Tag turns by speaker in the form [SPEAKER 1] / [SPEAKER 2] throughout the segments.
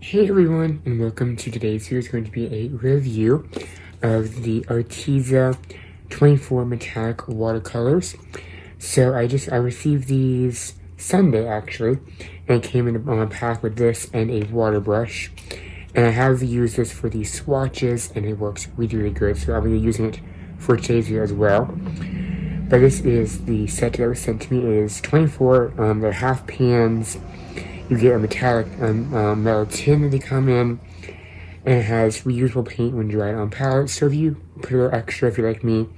[SPEAKER 1] Hey everyone, and welcome to today's video. It's going to be a review of the Arteza 24 metallic watercolors. So I received these Sunday actually, and it came in a pack with this and a water brush. And I have used this for these swatches, and it works really good. So I'll be using it for today's video as well. But this is the set that was sent to me. It is 24. They're half pans. You get a metallic metal tin that they come in, and it has reusable paint when dried on palettes. So if you put a little extra, if you're like me,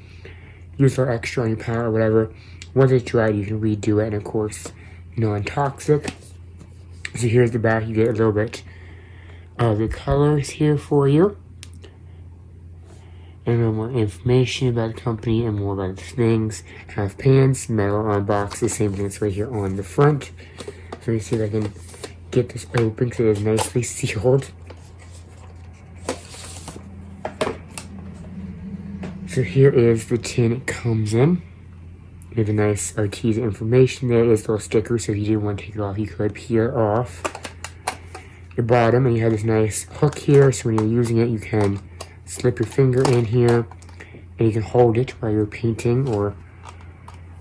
[SPEAKER 1] use a little extra on your palette or whatever, once it's dried, you can redo it, and of course, non-toxic. So here's the back. You get a little bit of the colors here for you, and a little more information about the company and more about the things. Half pans, metal on box, the same thing that's right here on the front. So let me see if I can get this open because it is nicely sealed. So here is the tin it comes in. You have a nice Arteza information there. There's a little sticker, so if you didn't want to take it off, you could peel it off the bottom. And you have this nice hook here, so when you're using it, you can slip your finger in here, and you can hold it while you're painting, or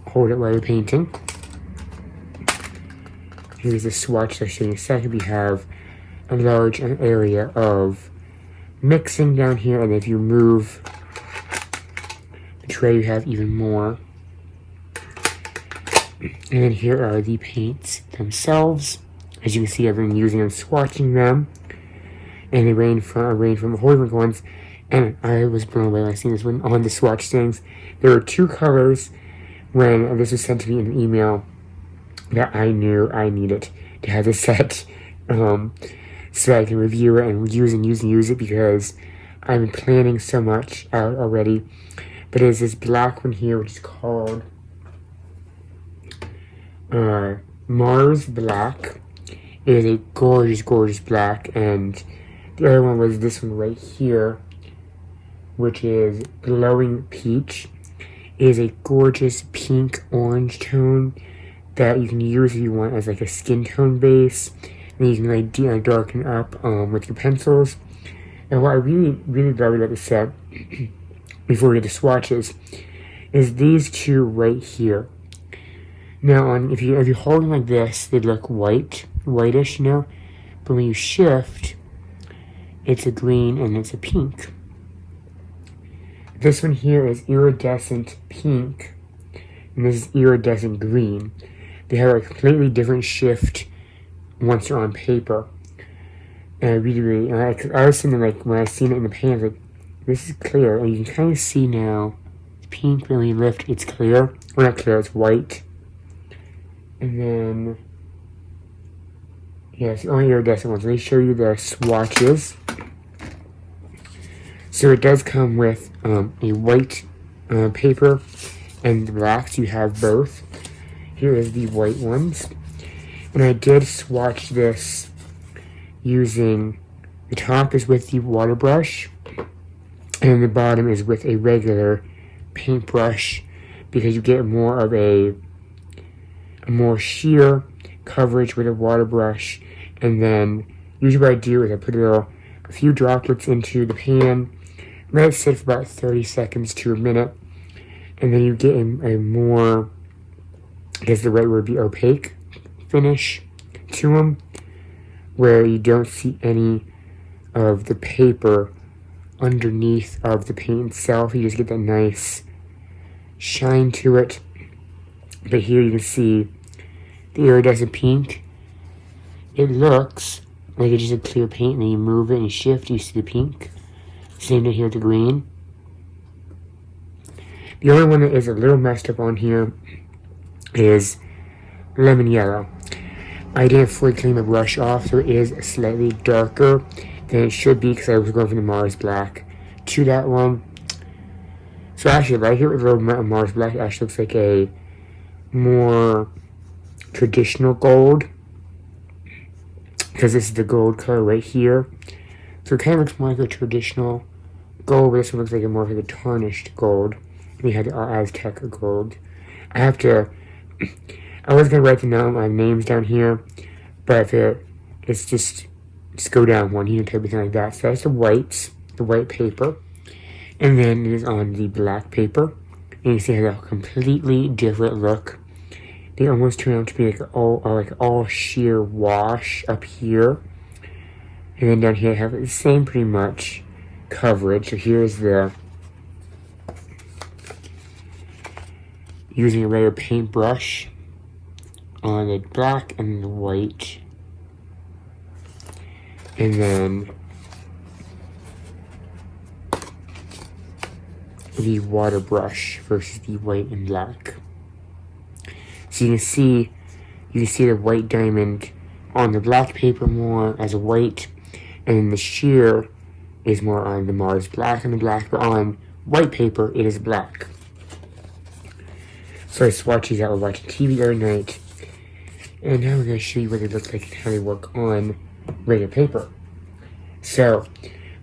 [SPEAKER 1] hold it while you're painting. Here's the swatch that I'll show you in a second. We have a large area of mixing down here, and if you move the tray, you have even more. And then here are the paints themselves. As you can see, I've been using and swatching them, and they range from whole different ones. And I was blown away when I seen this one on the swatch things. There were two colors when this was sent to me in an email that I knew I needed to have this set, so I can review it and use it, because I'm planning so much out already. But there's this black one here, which is called Mars Black. It is a gorgeous black, and the other one was this one right here, which is Glowing Peach. It is a gorgeous pink orange tone that you can use if you want as like a skin tone base, and you can like darken up with your pencils. And what I really love about the set, before we get to swatches, is these two right here. Now, if you're holding like this, they look whitish, but when you shift, it's a green and it's a pink. This one here is iridescent pink, and this is iridescent green. They have a completely different shift once they're on paper. And I really I was thinking, like, when I seen it in the pan, like, this is clear. And you can kind of see now, it's pink, when we lift, it's clear. Well, not clear, it's white. And then, yeah, it's the only iridescent ones. Let me show you the swatches. So it does come with a white paper and the black, so you have both. Here is the white ones. And I did swatch this using, the top is with the water brush, and the bottom is with a regular paintbrush, because you get more of a more sheer coverage with a water brush. And then usually what I do is I put a few droplets into the pan, let it sit for about 30 seconds to a minute, and then you get a more, I guess the right word would be opaque finish to them, where you don't see any of the paper underneath of the paint itself. You just get that nice shine to it. But here you can see the iridescent pink. It looks like it's just a clear paint, and then you move it and shift, you see the pink. Same thing here with the green. The only one that is a little messed up on here is lemon yellow. I didn't fully clean the brush off, so it is slightly darker than it should be, because I was going from the Mars Black to that one. So actually, right here with a little Mars Black, it actually looks like a more traditional gold, because this is the gold color right here. So it kind of looks more like a traditional gold, but this one looks like more like a tarnished gold. And we had the Aztec gold. I was going to write my names down here, but it's just go down one unit, everything like that. So that's the white paper. And then it is on the black paper. And you see how they have a completely different look. They almost turn out to be like all sheer wash up here. And then down here I have the same pretty much coverage. So here's the using a regular paintbrush on the black and the white. And then the water brush versus the white and black. So you can see the white diamond on the black paper more as a white, and then the sheer is more on the Mars black and the black, but on white paper it is black. So I swatch these out while watching TV every night, and now I'm going to show you what they look like and how they work on regular paper. So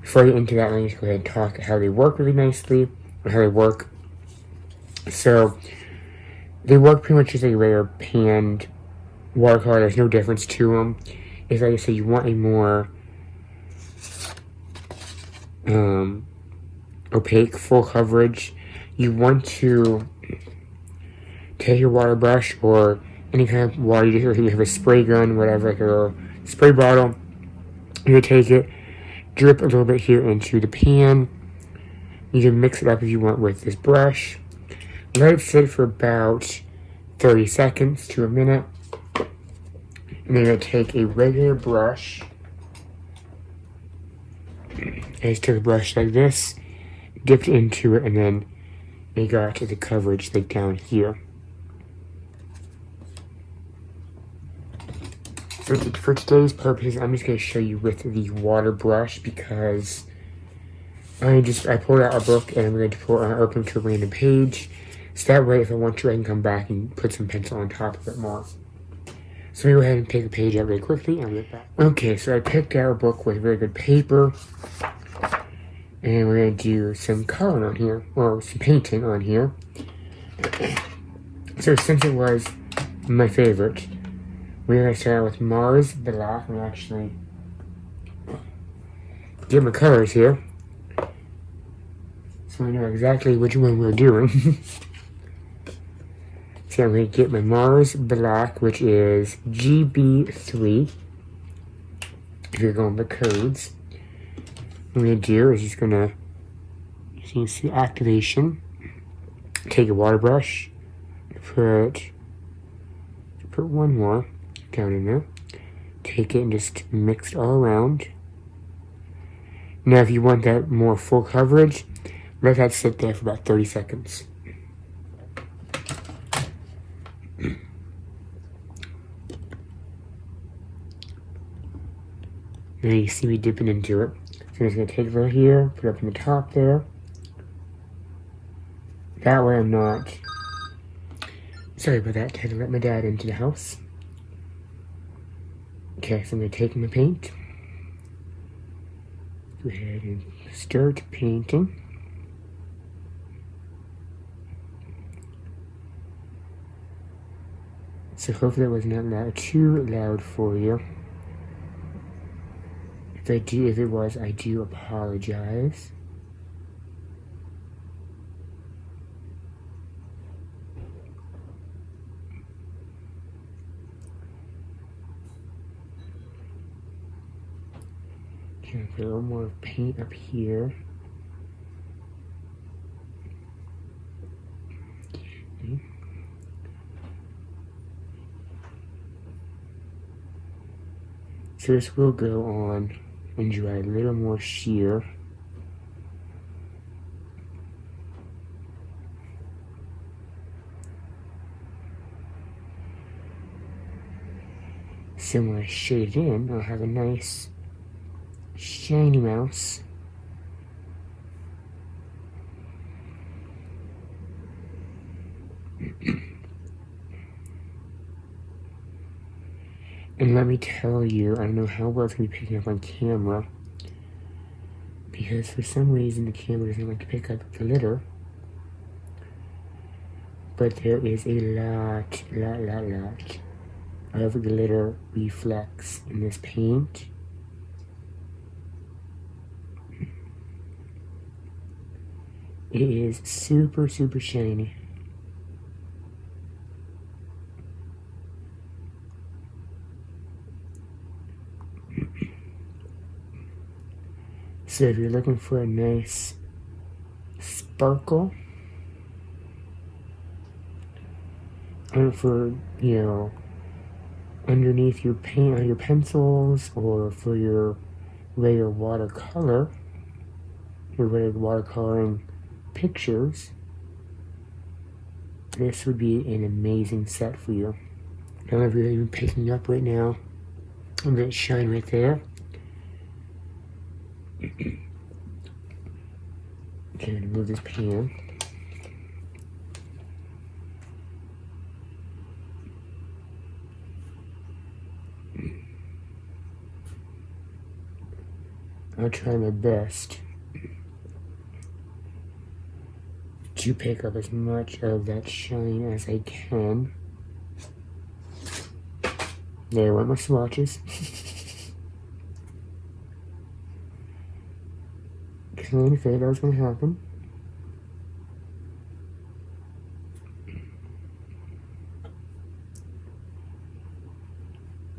[SPEAKER 1] before I get into that, let me just go ahead and talk how they work really nicely, or how they work. So they work pretty much as a regular panned watercolor. There's no difference to them. If, like I say, you want a more opaque, full coverage, you want to take your water brush or any kind of water, or you have a spray gun, whatever, like a little spray bottle. You take it, drip a little bit here into the pan. You can mix it up if you want with this brush. Let it sit for about 30 seconds to a minute. And then you're going to take a regular brush. I just took a brush like this, dipped into it, and then it got to the coverage like down here. For today's purposes, I'm just going to show you with the water brush because I pulled out a book and I'm going to open to a random page. So that way, if I want to, I can come back and put some pencil on top of it more. So let me go ahead and pick a page out really quickly and I'll get back. Okay, so I picked out a book with very good paper. And we're going to do some coloring on here, or some painting on here. So since it was my favorite, we're going to start out with Mars Black. I'm actually get my colors here, so I know exactly which one we're doing. So I'm going to get my Mars Black, which is GB3, if you're going by codes. What I'm going to do is just going to, as you can see, activation. Take a water brush, put one more down in there. Take it and just mix it all around. Now if you want that more full coverage, let that sit there for about 30 seconds. Now you see me dipping into it. So I'm just going to take it right here, put it up in the top there. That way I'm not... Sorry about that, I had to let my dad into the house. Okay, so I'm going to take my paint. Go ahead and start painting. So hopefully that was not too loud for you. If it was, I do apologize. Okay, put a little more paint up here. Okay. So this will go on and dry a little more sheer. So when I shade it in, I'll have a nice shiny mouse. And let me tell you, I don't know how well it's going to be picking up on camera, because for some reason the camera doesn't like to pick up glitter. But there is a lot of glitter reflex in this paint. It is super, super shiny. So if you're looking for a nice sparkle, or for, underneath your paint on your pencils, or for your regular watercolor, your regular watercoloring pictures, this would be an amazing set for you. I don't know if you're even picking up right now. A bit shine right there. Okay, I'm gonna move this pan. I'll try my best to pick up as much of that shine as I can. There went my swatches. Kind of figured that was going to happen.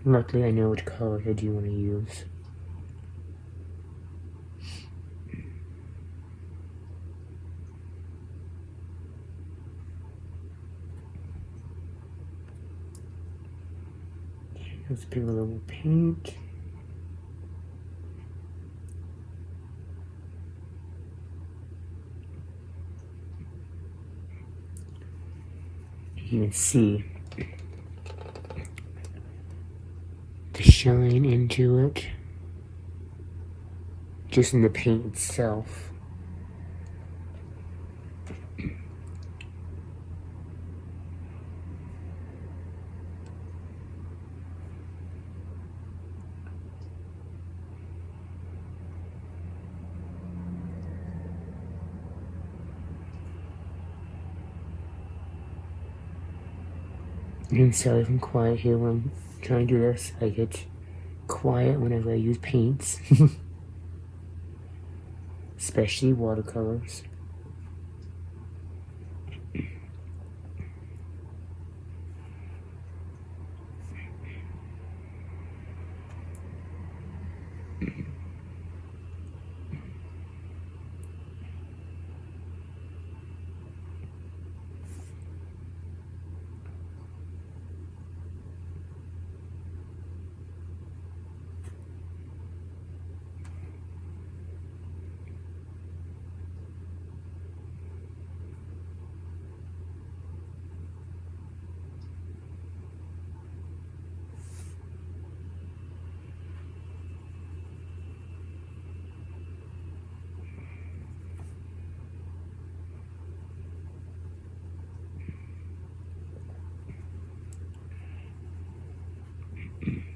[SPEAKER 1] Luckily, I know which colors I do want to use. Let's pick a little paint. You can see the shine into it, just in the paint itself. And sorry if I'm quiet here when I'm trying to do this. I get quiet whenever I use paints, especially watercolors.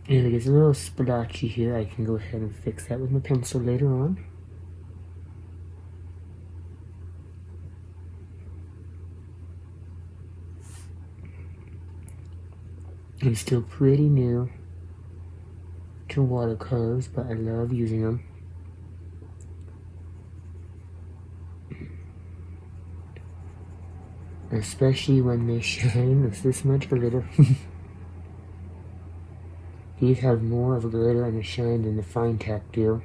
[SPEAKER 1] And if it gets a little splotchy here, I can go ahead and fix that with my pencil later on. I'm still pretty new to watercolors, but I love using them. Especially when they shine with this much glitter. These have more of a glitter and a shine than the fine tack do.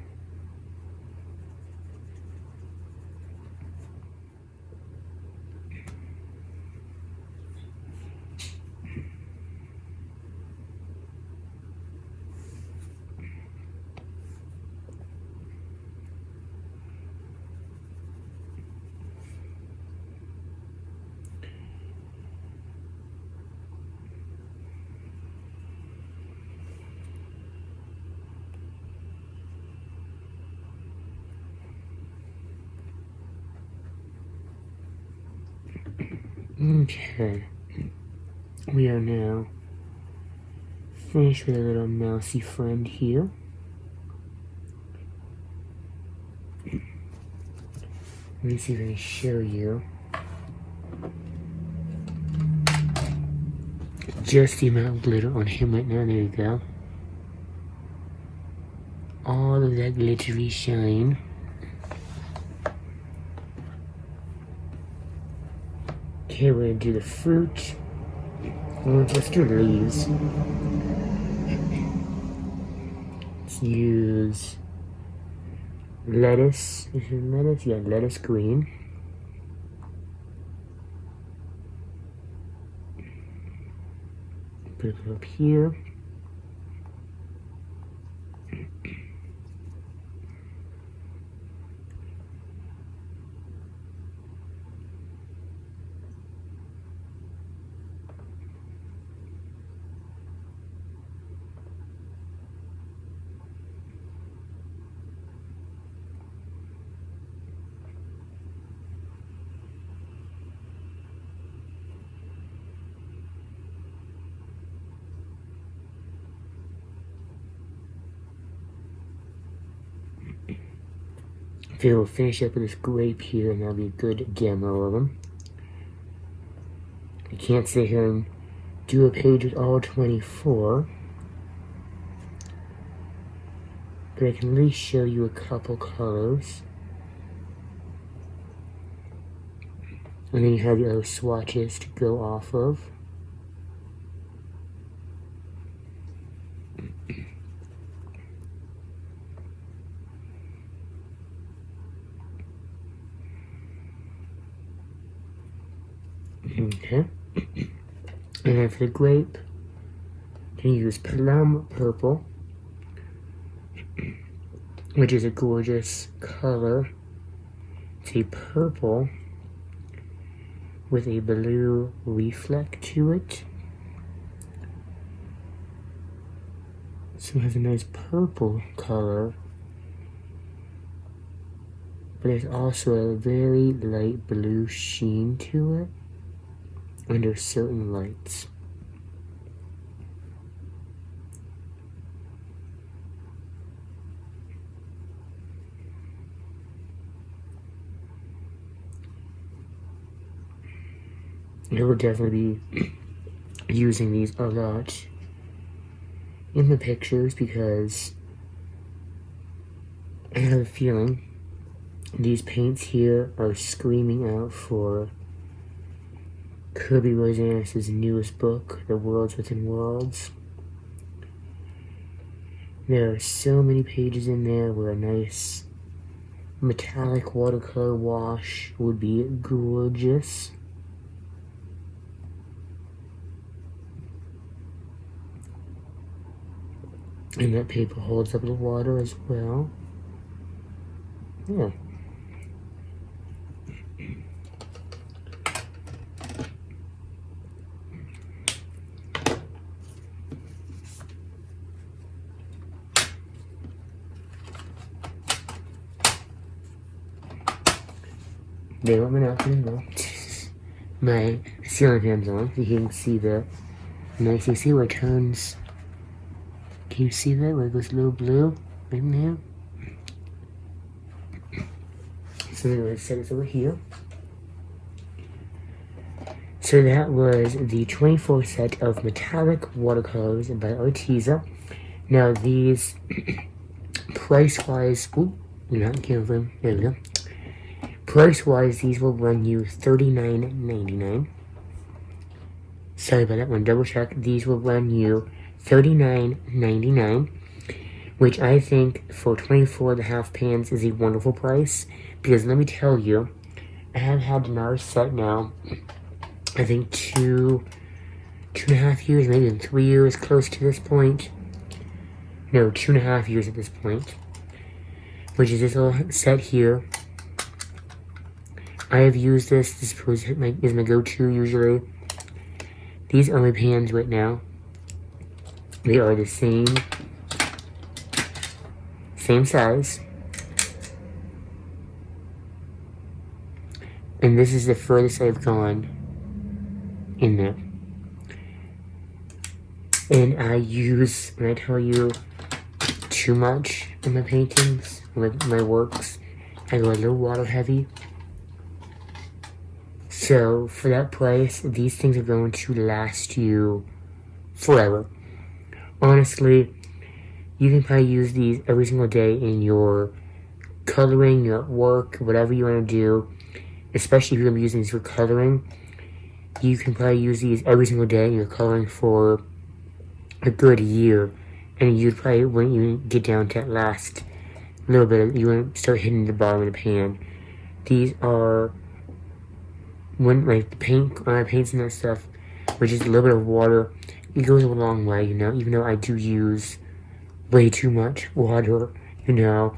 [SPEAKER 1] Okay, we are now finished with a little mousy friend here. Let me see if I can show you just the amount of glitter on him right now. There you go. All of that glittery shine. Okay, we're gonna do the fruit. Let's do the leaves. Let's use lettuce. Is it lettuce? Yeah, lettuce green. Put it up here. Okay, we'll finish up with this grape here, and that'll be a good demo of them. I can't sit here and do a page with all 24, but I can at least show you a couple colors. And then you have your other swatches to go off of. Okay. And then for the grape, you can use plum purple, which is a gorgeous color. It's a purple with a blue reflect to it. So it has a nice purple color, but there's also a very light blue sheen to it under certain lights. I will definitely be using these a lot in the pictures because I have a feeling these paints here are screaming out for Kirby Rosanis' newest book, The Worlds Within Worlds. There are so many pages in there where a nice metallic watercolor wash would be gorgeous. And that paper holds up the water as well. Yeah. There went my napkin as well. My ceiling fan's on. You can see the nice. You see where it turns. Can you see that? Where it goes a little blue right now? So then let's set this over here. So that was the 24 set of metallic watercolors by Arteza. Now these, price-wise, not careful. There we go. Price-wise, these will run you $39.99. Sorry about that one. Double check. These will run you $39.99, which I think for 24.5 pans is a wonderful price. Because let me tell you, I have had another set now. I think 2.5 years, maybe even 3 years, close to this point. No, 2.5 years at this point. Which is this little set here. I have used this. This is my go-to usually. These are my pans right now. They are the same size. And this is the furthest I've gone in there. And I use, when I tell you too much in my paintings, my works, I go a little water heavy. So for that price, these things are going to last you forever. Honestly, you can probably use these every single day in your coloring, your work, whatever you want to do. Especially if you're going to be using these for coloring. you can probably use these every single day and you're coloring for a good year. And you probably wouldn't even get down to that last little bit, you wouldn't start hitting the bottom of the pan. These are, when like the paints and that stuff, with just a little bit of water, it goes a long way, you know, even though I do use way too much water, you know.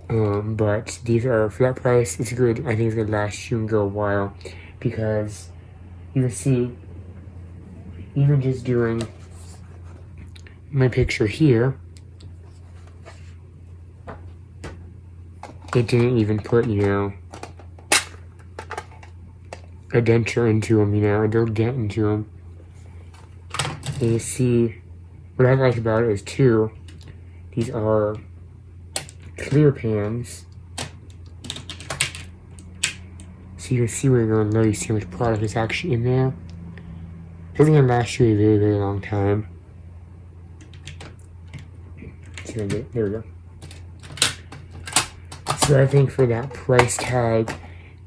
[SPEAKER 1] But these are, for that price, it's good. I think it's gonna last you and go a while, because you can see, even just doing my picture here, it didn't even put, you know, a denture into them, you know, a little dent into them. And you see, what I like about it is too, these are clear pans, so you can see where you're going low. You see how much product is actually in there. This is gonna last you a very, very long time. So there we go. So I think for that price tag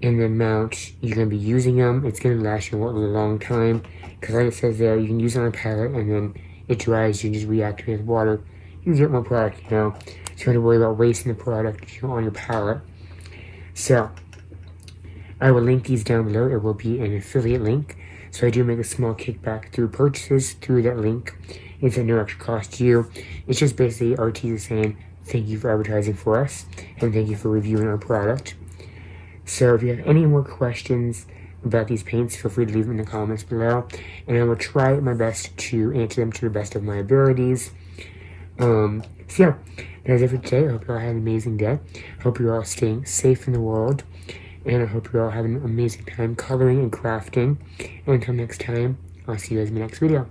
[SPEAKER 1] and the amount you're going to be using them, it's going to last you a long time. Because like it says there, you can use it on a palette and then it dries, you just reactivate with water. You can get more product, you know. So you don't have to worry about wasting the product, you know, on your palette. So, I will link these down below. It will be an affiliate link. So I do make a small kickback through purchases through that link. It's at no extra cost to you. It's just basically Arteza saying, thank you for advertising for us, and thank you for reviewing our product. So if you have any more questions about these paints, feel free to leave them in the comments below, and I will try my best to answer them to the best of my abilities. So yeah, that's it for today. I hope you all had an amazing day. I hope you're all staying safe in the world, and I hope you're all having an amazing time coloring and crafting. And until next time, I'll see you guys in my next video.